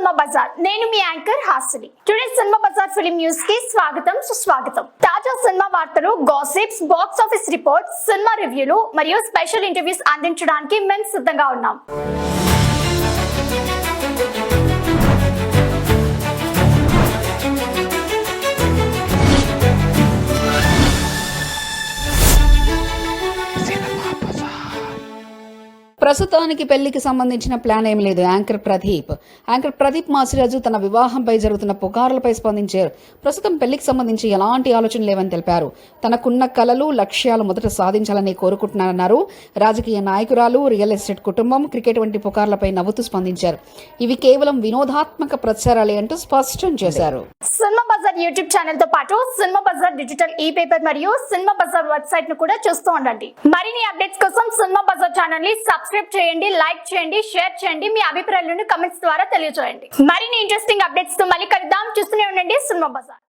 Cinema బజార్. నేను మీ యాంకర్ హాసిని. టుడే సినిమా బజార్ ఫిలిం న్యూస్ కి స్వాగతం, సుస్వాగతం. తాజా సినిమా వార్తలు, gossips, box office reports, cinema రివ్యూలు మరియు స్పెషల్ ఇంటర్వ్యూస్ అందించడానికి మేము సిద్ధంగా ఉన్నాం. ప్రస్తుతానికి పెళ్లికి సంబంధించిన ప్లాన్ ఏం లేదు. యాంకర్ ప్రదీప్ మాసిరాజు తన వివాహంపై జరుగుతున్న పుకార్లపై స్పందించారు. ప్రస్తుతం పెళ్లికి సంబంధించి ఎలాంటి ఆలోచన లేవని తెలిపారు. తనకున్న కలలు, లక్ష్యాలు మొదట సాధించాలని కోరుకుంటున్నారన్నారు. రాజకీయ నాయకురాలు, రియల్ ఎస్టేట్ కుటుంబం, క్రికెట్ వంటి పుకార్లపై నవ్వుతూ స్పందించారు. ఇవి కేవలం వినోదాత్మక ప్రచారాలే అంటూ స్పష్టం చేశారు. సినిమా బజార్ యూట్యూబ్ ఛానల్ తో పాటు సినిమా బజార్ డిజిటల్ ఈ పేపర్ మరియు సినిమా బజార్ వెబ్సైట్ ను కూడా చూస్తూ ఉండండి. మరిన్ని అప్డేట్స్ కోసం సినిమా బజార్ ఛానల్ ని సబ్స్క్రైబ్ చేయండి, లైక్ చేయండి, షేర్ చేయండి. మీ అభిప్రాయాలను కమెంట్స్ ద్వారా తెలియజేయండి. మరిన్ని ఇంట్రెస్టింగ్ అప్డేట్స్ తో మళ్ళీ కలుద్దాం. చూస్తూనే ఉండండి సినిమా బజార్.